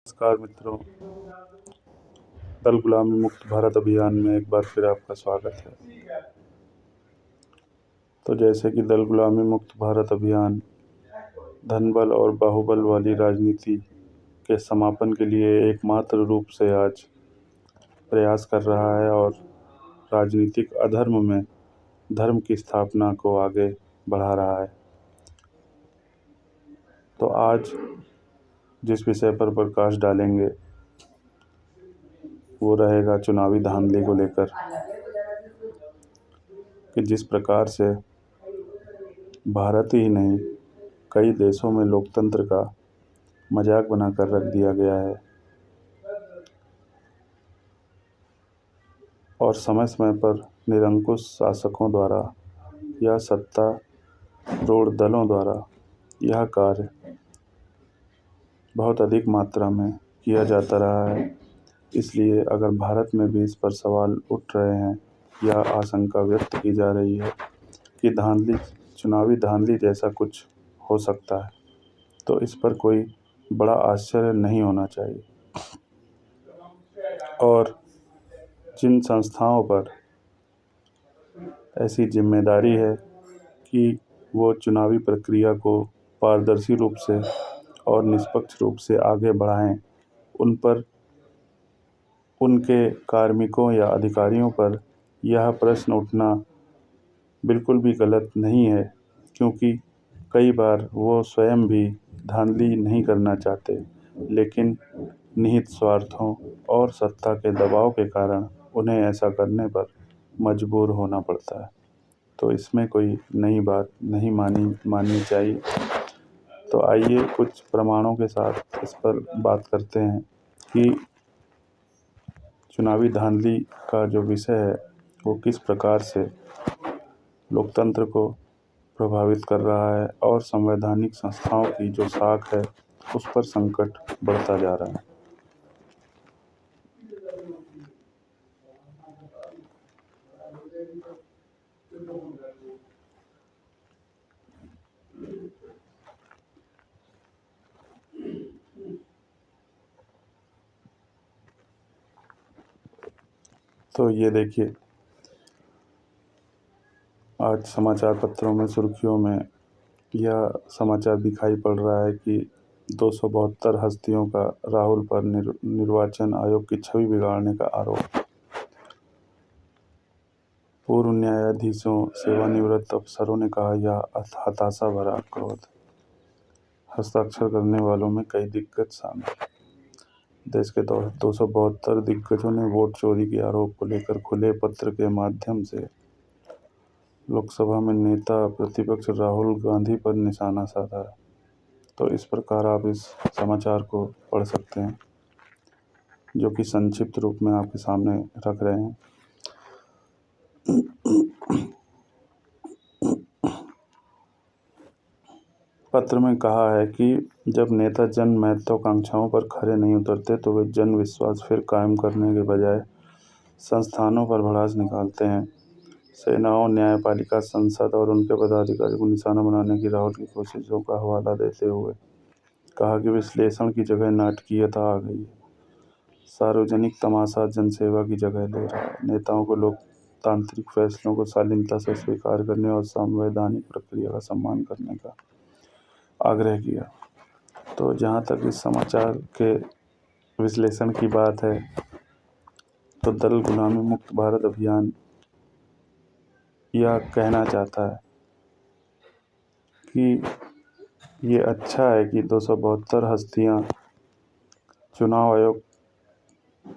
नमस्कार मित्रों, दल गुलामी मुक्त भारत अभियान में एक बार फिर आपका स्वागत है। तो जैसे कि दल गुलामी मुक्त भारत अभियान धनबल और बाहुबल वाली राजनीति के समापन के लिए एकमात्र रूप से आज प्रयास कर रहा है और राजनीतिक अधर्म में धर्म की स्थापना को आगे बढ़ा रहा है। तो आज जिस विषय पर प्रकाश डालेंगे वो रहेगा चुनावी धांधली को लेकर, कि जिस प्रकार से भारत ही नहीं कई देशों में लोकतंत्र का मजाक बनाकर रख दिया गया है और समय समय पर निरंकुश शासकों द्वारा या सत्तारूढ़ दलों द्वारा यह कार्य बहुत अधिक मात्रा में किया जाता रहा है। इसलिए अगर भारत में भी इस पर सवाल उठ रहे हैं या आशंका व्यक्त की जा रही है कि चुनावी धांधली जैसा कुछ हो सकता है, तो इस पर कोई बड़ा आश्चर्य नहीं होना चाहिए। और जिन संस्थाओं पर ऐसी जिम्मेदारी है कि वो चुनावी प्रक्रिया को पारदर्शी रूप से और निष्पक्ष रूप से आगे बढ़ाएं, उन पर उनके कार्मिकों या अधिकारियों पर यह प्रश्न उठना बिल्कुल भी गलत नहीं है, क्योंकि कई बार वो स्वयं भी धांधली नहीं करना चाहते, लेकिन निहित स्वार्थों और सत्ता के दबाव के कारण उन्हें ऐसा करने पर मजबूर होना पड़ता है। तो इसमें कोई नई बात नहीं माननी चाहिए। तो आइए कुछ प्रमाणों के साथ इस पर बात करते हैं कि चुनावी धांधली का जो विषय है वो किस प्रकार से लोकतंत्र को प्रभावित कर रहा है और संवैधानिक संस्थाओं की जो साख है उस पर संकट बढ़ता जा रहा है। तो ये देखिए, आज समाचार पत्रों में सुर्खियों में यह समाचार दिखाई पड़ रहा है कि 272 हस्तियों का राहुल पर निर्वाचन आयोग की छवि बिगाड़ने का आरोप। पूर्व न्यायाधीशों, सेवानिवृत्त अफसरों ने कहा यह हताशा भरा क्रोध। हस्ताक्षर करने वालों में कई दिग्गज शामिल। देश के 272 दिग्गजों ने वोट चोरी के आरोप को लेकर खुले पत्र के माध्यम से लोकसभा में नेता प्रतिपक्ष राहुल गांधी पर निशाना साधा। तो इस प्रकार आप इस समाचार को पढ़ सकते हैं, जो कि संक्षिप्त रूप में आपके सामने रख रहे हैं। पत्र में कहा है कि जब नेता जन महत्वाकांक्षाओं पर खरे नहीं उतरते तो वे जन विश्वास फिर कायम करने के बजाय संस्थानों पर भड़ास निकालते हैं। सेनाओं, न्यायपालिका, संसद और उनके पदाधिकारियों को निशाना बनाने की राहुल की कोशिशों का हवाला देते हुए कहा कि विश्लेषण की जगह नाटकीयता आ गई है। सार्वजनिक तमाशा जनसेवा की जगह ले रहा है। नेताओं को लोकतांत्रिक फैसलों को शालीनता से स्वीकार करने और संवैधानिक प्रक्रिया का सम्मान करने का आग्रह किया। तो जहाँ तक इस समाचार के विश्लेषण की बात है, तो दल गुलामी मुक्त भारत अभियान यह कहना चाहता है कि ये अच्छा है कि 272 हस्तियाँ चुनाव आयोग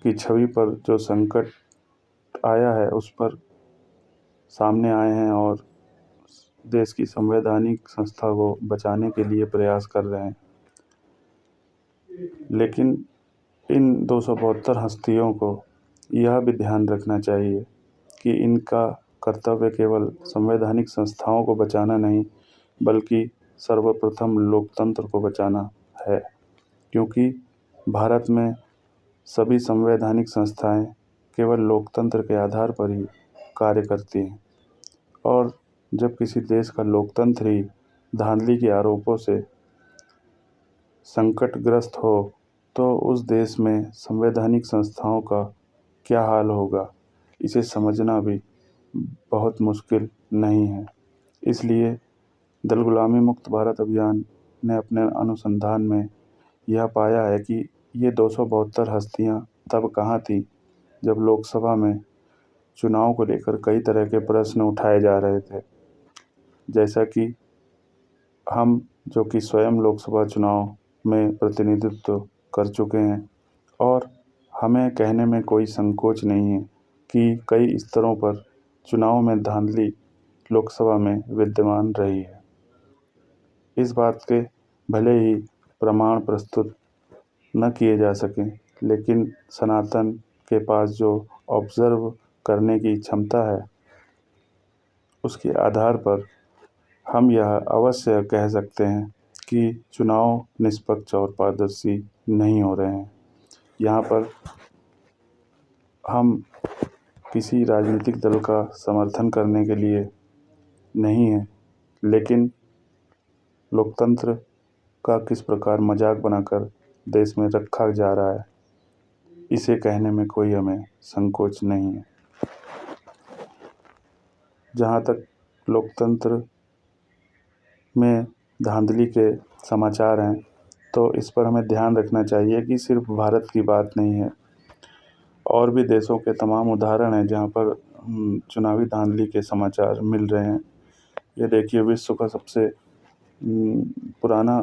की छवि पर जो संकट आया है उस पर सामने आए हैं और देश की संवैधानिक संस्था को बचाने के लिए प्रयास कर रहे हैं। लेकिन इन 272 हस्तियों को यह भी ध्यान रखना चाहिए कि इनका कर्तव्य केवल संवैधानिक संस्थाओं को बचाना नहीं, बल्कि सर्वप्रथम लोकतंत्र को बचाना है, क्योंकि भारत में सभी संवैधानिक संस्थाएं केवल लोकतंत्र के आधार पर ही कार्य करती हैं। और जब किसी देश का लोकतंत्र ही धांधली के आरोपों से संकटग्रस्त हो, तो उस देश में संवैधानिक संस्थाओं का क्या हाल होगा, इसे समझना भी बहुत मुश्किल नहीं है। इसलिए दल गुलामी मुक्त भारत अभियान ने अपने अनुसंधान में यह पाया है कि ये 272 हस्तियां तब कहाँ थी जब लोकसभा में चुनाव को लेकर कई तरह के प्रश्न उठाए जा रहे थे। जैसा कि हम जो कि स्वयं लोकसभा चुनाव में प्रतिनिधित्व कर चुके हैं और हमें कहने में कोई संकोच नहीं है कि कई स्तरों पर चुनाव में धांधली लोकसभा में विद्यमान रही है। इस बात के भले ही प्रमाण प्रस्तुत न किए जा सकें, लेकिन सनातन के पास जो ऑब्जर्व करने की क्षमता है, उसके आधार पर हम यह अवश्य कह सकते हैं कि चुनाव निष्पक्ष और पारदर्शी नहीं हो रहे हैं। यहाँ पर हम किसी राजनीतिक दल का समर्थन करने के लिए नहीं है, लेकिन लोकतंत्र का किस प्रकार मजाक बनाकर देश में रखा जा रहा है, इसे कहने में कोई हमें संकोच नहीं है। जहाँ तक लोकतंत्र में धांधली के समाचार हैं, तो इस पर हमें ध्यान रखना चाहिए कि सिर्फ भारत की बात नहीं है, और भी देशों के तमाम उदाहरण हैं जहाँ पर चुनावी धांधली के समाचार मिल रहे हैं। ये देखिए, विश्व का सबसे पुराना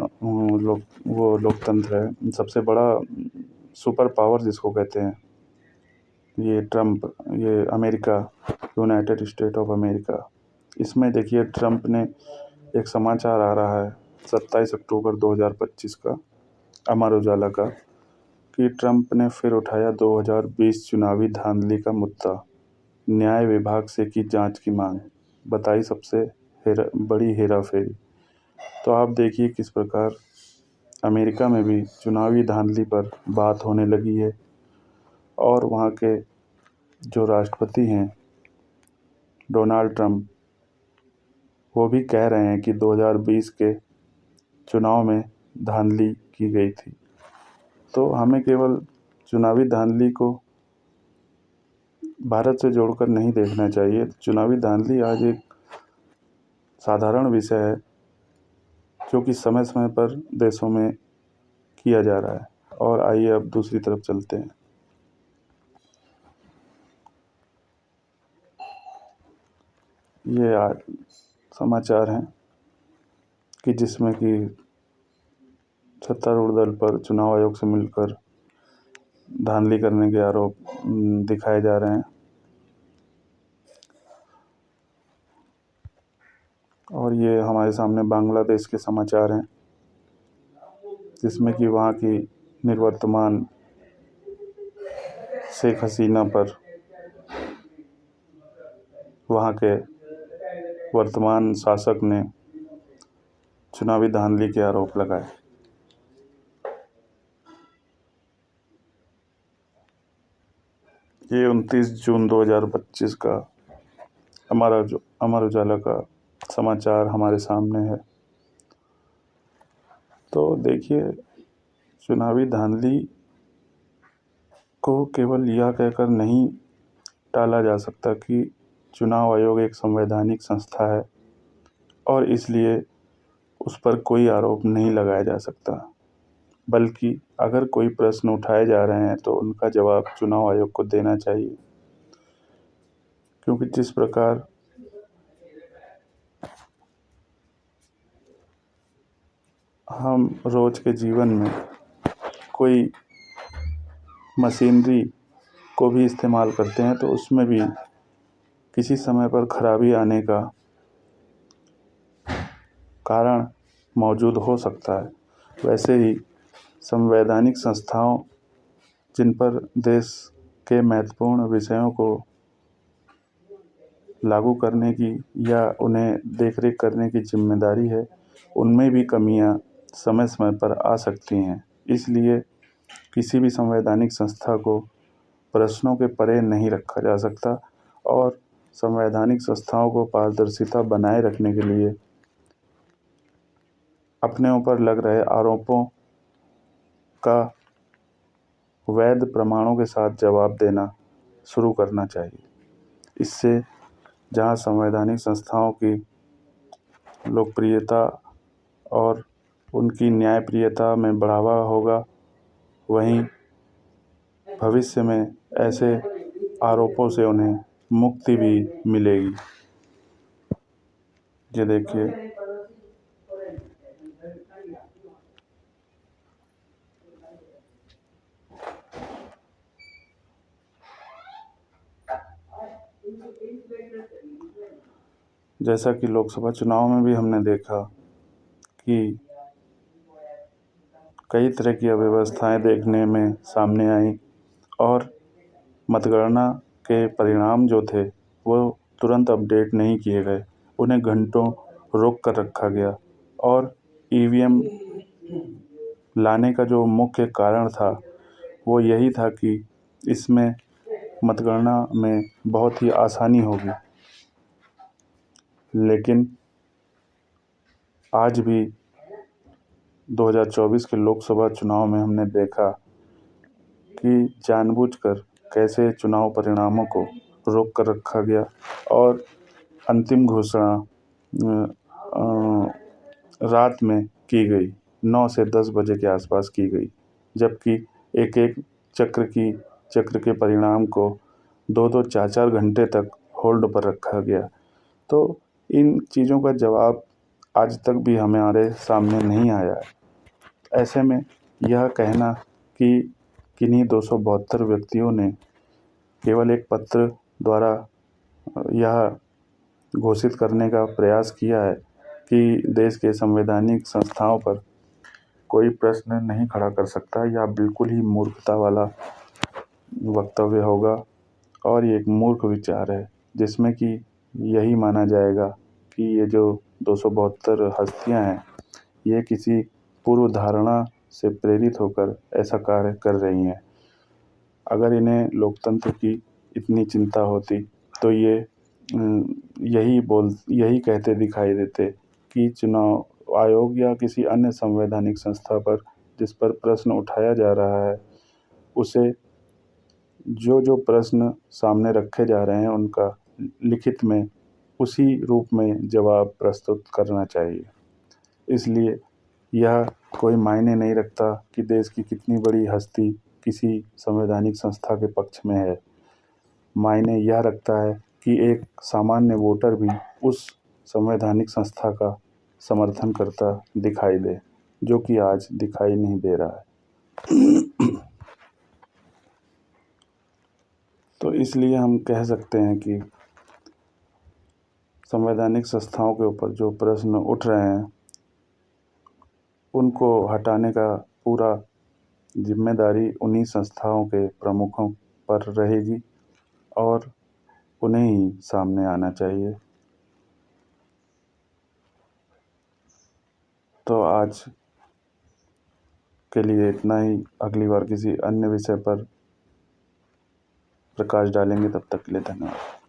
लोकतंत्र है, सबसे बड़ा सुपर पावर जिसको कहते हैं, ये ट्रम्प, ये America, United state of America. इसमें देखिए, ट्रम्प ने एक समाचार आ रहा है 27 अक्टूबर 2025 का, अमर उजाला का, कि ट्रम्प ने फिर उठाया 2020 चुनावी धांधली का मुद्दा, न्याय विभाग से की जांच की मांग, बताई सबसे बड़ी हेराफेरी। तो आप देखिए किस प्रकार अमेरिका में भी चुनावी धांधली पर बात होने लगी है, और वहाँ के जो राष्ट्रपति हैं डोनाल्ड ट्रम्प, वो भी कह रहे हैं कि 2020 के चुनाव में धांधली की गई थी। तो हमें केवल चुनावी धांधली को भारत से जोड़कर नहीं देखना चाहिए। चुनावी धांधली आज एक साधारण विषय है जो कि समय समय पर देशों में किया जा रहा है। और आइए अब दूसरी तरफ चलते हैं। ये आज समाचार हैं कि जिसमें कि सत्तारूढ़ दल पर चुनाव आयोग से मिलकर धांधली करने के आरोप दिखाए जा रहे हैं। और ये हमारे सामने बांग्लादेश के समाचार हैं, जिसमें कि वहाँ की निवर्तमान शेख हसीना पर वहाँ के वर्तमान शासक ने चुनावी धांधली के आरोप लगाए। ये 29 जून 2025 का अमर उजाला का समाचार हमारे सामने है। तो देखिए, चुनावी धांधली को केवल यह कहकर नहीं टाला जा सकता कि चुनाव आयोग एक संवैधानिक संस्था है और इसलिए उस पर कोई आरोप नहीं लगाया जा सकता, बल्कि अगर कोई प्रश्न उठाए जा रहे हैं तो उनका जवाब चुनाव आयोग को देना चाहिए। क्योंकि जिस प्रकार हम रोज के जीवन में कोई मशीनरी को भी इस्तेमाल करते हैं तो उसमें भी किसी समय पर खराबी आने का कारण मौजूद हो सकता है। वैसे ही संवैधानिक संस्थाओं जिन पर देश के महत्वपूर्ण विषयों को लागू करने की या उन्हें देखरेख करने की जिम्मेदारी है, उनमें भी कमियां समय समय पर आ सकती हैं। इसलिए किसी भी संवैधानिक संस्था को प्रश्नों के परे नहीं रखा जा सकता और संवैधानिक संस्थाओं को पारदर्शिता बनाए रखने के लिए अपने ऊपर लग रहे आरोपों का वैध प्रमाणों के साथ जवाब देना शुरू करना चाहिए। इससे जहां संवैधानिक संस्थाओं की लोकप्रियता और उनकी न्यायप्रियता में बढ़ावा होगा, वहीं भविष्य में ऐसे आरोपों से उन्हें मुक्ति भी मिलेगी। ये देखिए, जैसा कि लोकसभा चुनाव में भी हमने देखा कि कई तरह की अव्यवस्थाएं देखने में सामने आई और मतगणना के परिणाम जो थे वो तुरंत अपडेट नहीं किए गए, उन्हें घंटों रोक कर रखा गया। और ईवीएम लाने का जो मुख्य कारण था वो यही था कि इसमें मतगणना में बहुत ही आसानी होगी। लेकिन आज भी 2024 के लोकसभा चुनाव में हमने देखा कि जानबूझकर कैसे चुनाव परिणामों को रोक कर रखा गया और अंतिम घोषणा रात में की गई, 9 से 10 बजे के आसपास की गई, जबकि एक एक चक्र के परिणाम को 2-2 4-4 घंटे तक होल्ड पर रखा गया। तो इन चीज़ों का जवाब आज तक भी हमारे सामने नहीं आया है। ऐसे में यह कहना कि किन्हीं 272 व्यक्तियों ने केवल एक पत्र द्वारा यह घोषित करने का प्रयास किया है कि देश के संवैधानिक संस्थाओं पर कोई प्रश्न नहीं खड़ा कर सकता, या बिल्कुल ही मूर्खता वाला वक्तव्य होगा। और ये एक मूर्ख विचार है जिसमें कि यही माना जाएगा कि ये जो 272 हस्तियां हैं ये किसी पूर्व धारणा से प्रेरित होकर ऐसा कार्य कर रही हैं। अगर इन्हें लोकतंत्र की इतनी चिंता होती तो ये यही कहते दिखाई देते कि चुनाव आयोग या किसी अन्य संवैधानिक संस्था पर जिस पर प्रश्न उठाया जा रहा है उसे जो प्रश्न सामने रखे जा रहे हैं उनका लिखित में उसी रूप में जवाब प्रस्तुत करना चाहिए। इसलिए यह कोई मायने नहीं रखता कि देश की कितनी बड़ी हस्ती किसी संवैधानिक संस्था के पक्ष में है। मायने यह रखता है कि एक सामान्य वोटर भी उस संवैधानिक संस्था का समर्थन करता दिखाई दे, जो कि आज दिखाई नहीं दे रहा है। तो इसलिए हम कह सकते हैं कि संवैधानिक संस्थाओं के ऊपर जो प्रश्न उठ रहे हैं उनको हटाने का पूरा जिम्मेदारी उन्हीं संस्थाओं के प्रमुखों पर रहेगी और उन्हें ही सामने आना चाहिए। तो आज के लिए इतना ही। अगली बार किसी अन्य विषय पर प्रकाश डालेंगे। तब तक के लिए धन्यवाद।